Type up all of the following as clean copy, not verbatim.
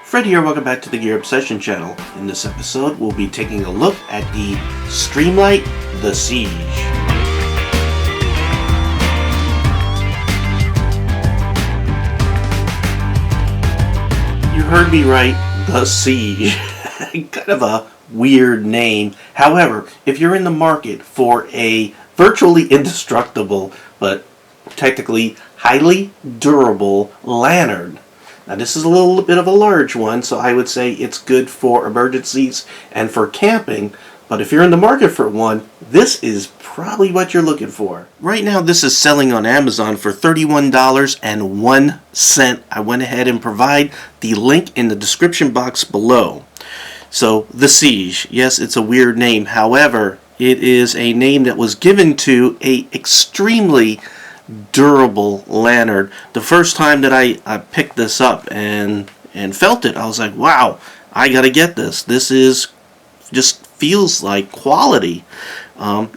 Fred here, welcome back to the Gear Obsession channel. In this episode, we'll be taking a look at the Streamlight, the Siege. You heard me right, the Siege. Kind of a weird name. However, if you're in the market for a virtually indestructible, but technically highly durable lantern, now this is a little bit of a large one, so I would say it's good for emergencies and for camping. But if you're in the market for one, this is probably what you're looking for. Right now this is selling on Amazon for $31.01. I went ahead and provide the link in the description box below. So, the Siege. Yes, it's a weird name. However, it is a name that was given to a extremely durable lantern. The first time that I picked this up and felt it, I was like, wow, I gotta get this. This is just feels like quality.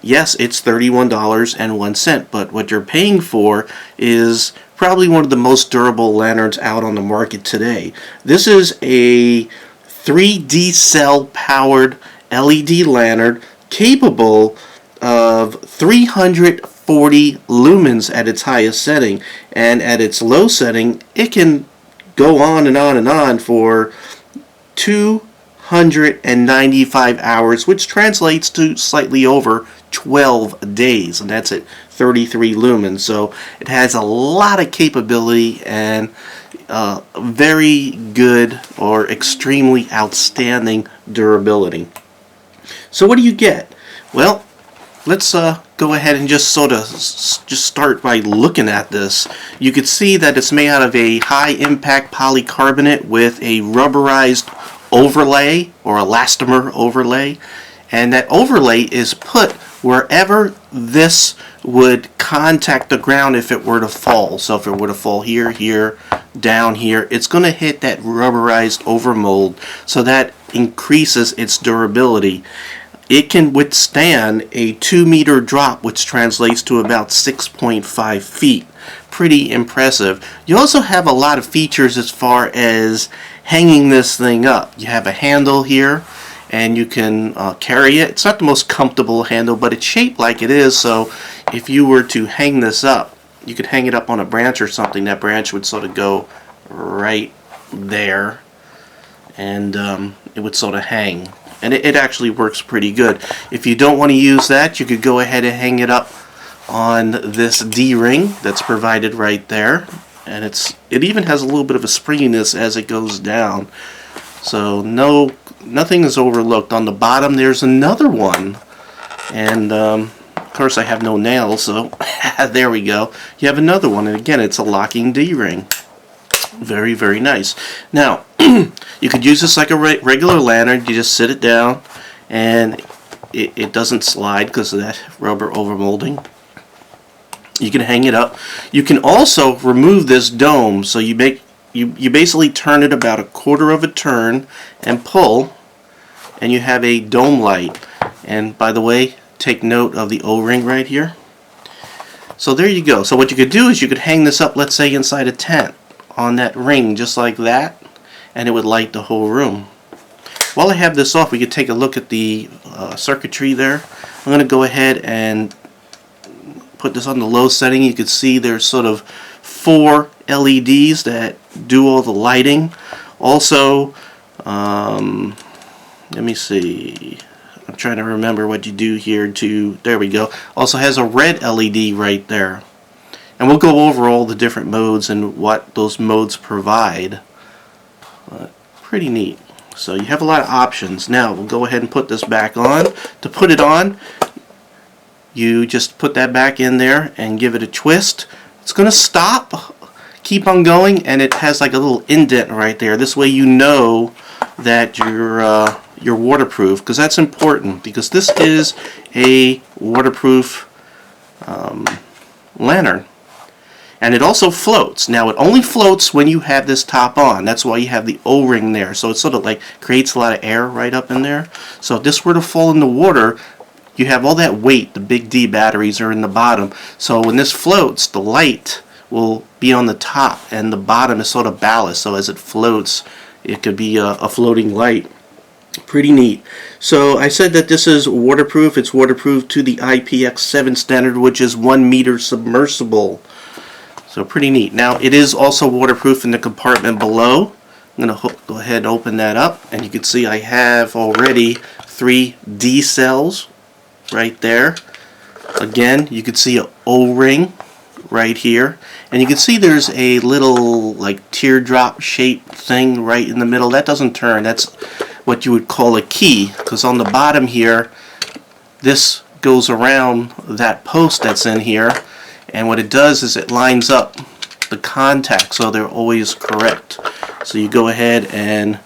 Yes, it's $31.01, but what you're paying for is probably one of the most durable lanterns out on the market today. This is a 3D cell powered LED lantern capable of 340 lumens at its highest setting, and at its low setting it can go on and on and on for 295 hours, which translates to slightly over 12 days, and that's at 33 lumens. So it has a lot of capability and very good or extremely outstanding durability. So what do you get? Well, let's go ahead and just start by looking at this. You can see that it's made out of a high impact polycarbonate with a rubberized overlay or elastomer overlay, and that overlay is put wherever this would contact the ground if it were to fall. So if it were to fall here, here, down here, it's going to hit that rubberized overmold, so that increases its durability. It can withstand a 2-meter drop, which translates to about 6.5 feet. Pretty impressive. You also have a lot of features as far as hanging this thing up. You have a handle here, and you can carry it. It's not the most comfortable handle, but it's shaped like it is, so if you were to hang this up, you could hang it up on a branch or something. That branch would sort of go right there, and it would sort of hang. And it actually works pretty good. If you don't want to use that, you could go ahead and hang it up on this D-ring that's provided right there. And it even has a little bit of a springiness as it goes down. So nothing is overlooked. On the bottom there's another one. And of course I have no nails, so there we go. You have another one, and again it's a locking D-ring. Very, very nice. Now, you could use this like a regular lantern. You just sit it down, and it doesn't slide because of that rubber overmolding. You can hang it up. You can also remove this dome. So you basically turn it about a quarter of a turn and pull, and you have a dome light. And by the way, take note of the O-ring right here. So there you go. So what you could do is you could hang this up, let's say inside a tent, on that ring just like that, and it would light the whole room. While I have this off, we could take a look at the circuitry there. I'm going to go ahead and put this on the low setting. You can see there's sort of 4 LEDs that do all the lighting. Also, let me see, I'm trying to remember what you do here there we go. Also has a red LED right there. And we'll go over all the different modes and what those modes provide. Pretty neat. So you have a lot of options. Now we'll go ahead and put this back on. To put it on, you just put that back in there and give it a twist. It's going to stop, keep on going, and it has like a little indent right there. This way you know that you're waterproof, because that's important, because this is a waterproof lantern. And it also floats. Now it only floats when you have this top on. That's why you have the O-ring there. So it sort of like creates a lot of air right up in there. So if this were to fall in the water, you have all that weight. The big D batteries are in the bottom. So when this floats, the light will be on the top, and the bottom is sort of ballast, so as it floats, it could be a floating light. Pretty neat. So I said that this is waterproof. It's waterproof to the IPX7 standard, which is 1 meter submersible. So pretty neat. Now it is also waterproof in the compartment below. I'm going to go ahead and open that up, and you can see I have already 3 D cells right there. Again, you can see an O-ring right here, and you can see there's a little like teardrop shaped thing right in the middle. That doesn't turn. That's what you would call a key, because on the bottom here, this goes around that post that's in here, and what it does is it lines up the contacts so they're always correct. So you go ahead and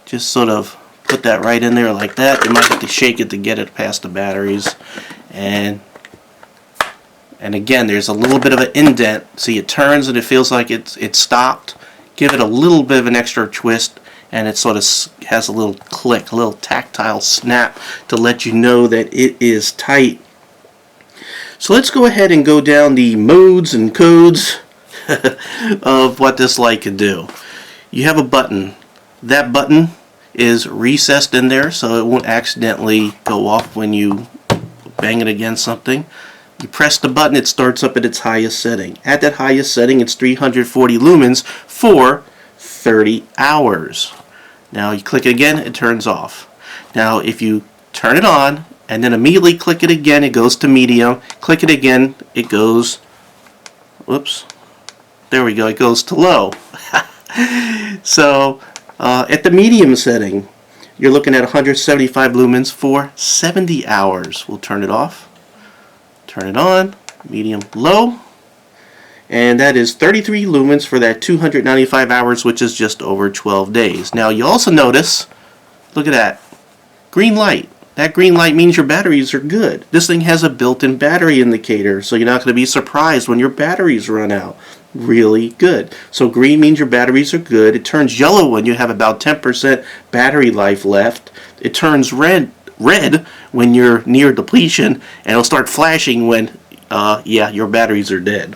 just sort of put that right in there like that. You might have to shake it to get it past the batteries, and again, there's a little bit of an indent. See, it turns and it feels like it's stopped. Give it a little bit of an extra twist, and it sort of has a little click, a little tactile snap to let you know that it is tight. So let's go ahead and go down the modes and codes of what this light can do. You have a button. That button is recessed in there so it won't accidentally go off when you bang it against something. You press the button, it starts up at its highest setting. At that highest setting, it's 340 lumens for 30 hours. Now you click it again, it turns off. Now if you turn it on and then immediately click it again, it goes to medium. Click it again, it goes, whoops, there we go, it goes to low. So at the medium setting, you're looking at 175 lumens for 70 hours. We'll turn it off. Turn it on, medium, low, and that is 33 lumens for that 295 hours, which is just over 12 days. Now you also notice, look at that, green light. That green light means your batteries are good. This thing has a built-in battery indicator, so you're not going to be surprised when your batteries run out. Really good. So green means your batteries are good. It turns yellow when you have about 10% battery life left. It turns red when you're near depletion, and it'll start flashing when yeah, your batteries are dead.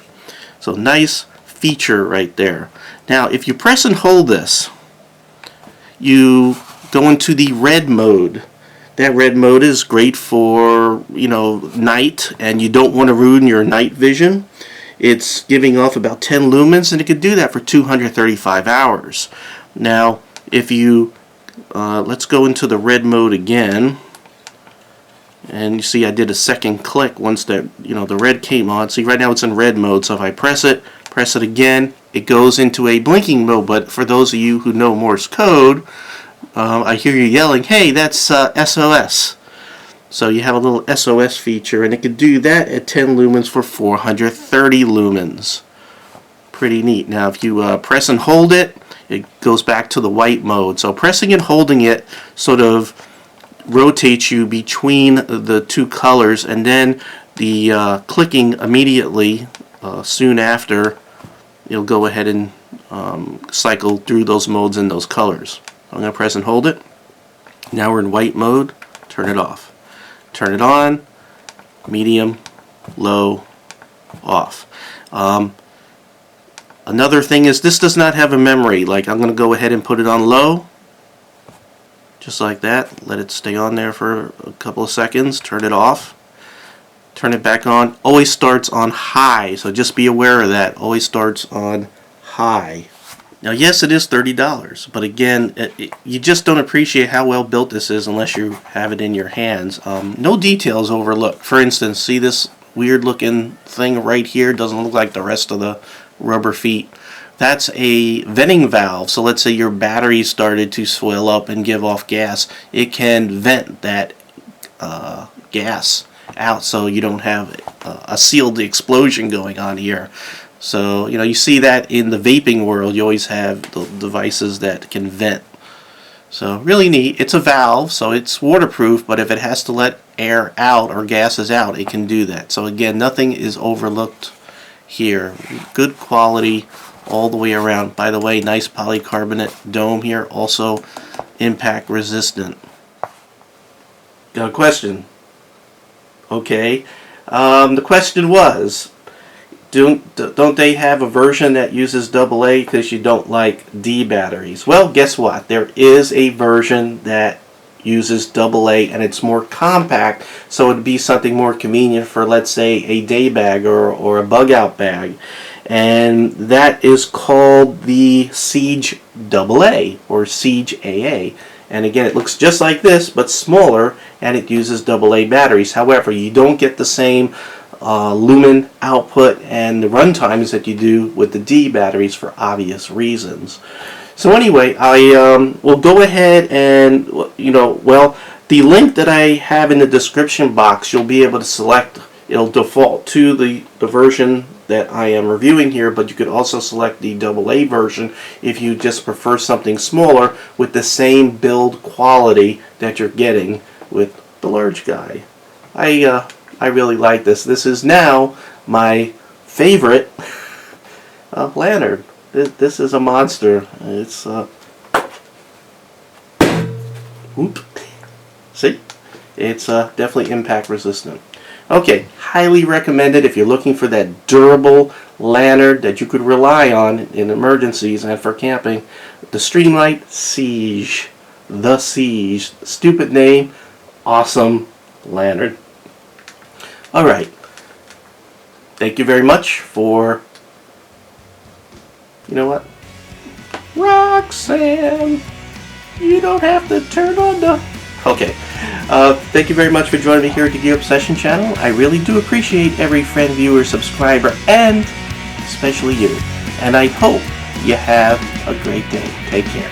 So nice feature right there. Now if you press and hold this, you go into the red mode. That red mode is great for, you know, night, and you don't want to ruin your night vision. It's giving off about 10 lumens, and it can do that for 235 hours. Now if you let's go into the red mode again. And you see I did a second click once that, you know, the red came on. See, right now it's in red mode, so if I press it again, it goes into a blinking mode. But for those of you who know Morse code, I hear you yelling, hey, that's SOS. So you have a little SOS feature, and it can do that at 10 lumens for 430 lumens. Pretty neat. Now if you press and hold it, it goes back to the white mode. So pressing and holding it sort of rotates you between the two colors, and then the clicking immediately soon after, you'll go ahead and cycle through those modes and those colors. I'm going to press and hold it. Now we're in white mode. Turn it off. Turn it on. Medium, low, off. Another thing is this does not have a memory. Like, I'm going to go ahead and put it on low. Just like that. Let it stay on there for a couple of seconds. Turn it off. Turn it back on. Always starts on high, so just be aware of that. Always starts on high. Now yes, it is $30, but again, you just don't appreciate how well built this is unless you have it in your hands. No details overlooked. For instance, see this weird looking thing right here? Doesn't look like the rest of the rubber feet. That's a venting valve. So let's say your battery started to swell up and give off gas. It can vent that gas out so you don't have a sealed explosion going on here. So, you know, you see that in the vaping world. You always have the devices that can vent. So really neat. It's a valve, so it's waterproof, but if it has to let air out or gases out, it can do that. So again, nothing is overlooked here. Good quality all the way around. By the way, nice polycarbonate dome here, also impact resistant. Got a question? Okay. The question was, don't they have a version that uses DoubleA because you don't like D batteries? Well, guess what? There is a version that uses DoubleA, and it's more compact, so it'd be something more convenient for, let's say, a day bag or a bug out bag. And that is called the Siege DoubleA or Siege AA. And again, it looks just like this but smaller, and it uses DoubleA batteries. However, you don't get the same lumen output and the run times that you do with the D batteries for obvious reasons. So anyway, I will go ahead and, well, the link that I have in the description box, you'll be able to select. It'll default to the version that I am reviewing here, but you could also select the DoubleA version if you just prefer something smaller with the same build quality that you're getting with the large guy. I really like this. This is now my favorite lantern. This is a monster. It's see? It's definitely impact resistant. Okay, highly recommended if you're looking for that durable lantern that you could rely on in emergencies and for camping. The Streamlight Siege. The Siege. Stupid name, awesome lantern. Alright. Thank you very much for... You know what? Roxanne! You don't have to turn on the... Okay. Thank you very much for joining me here at the Gear Obsession channel. I really do appreciate every friend, viewer, subscriber, and especially you. And I hope you have a great day. Take care.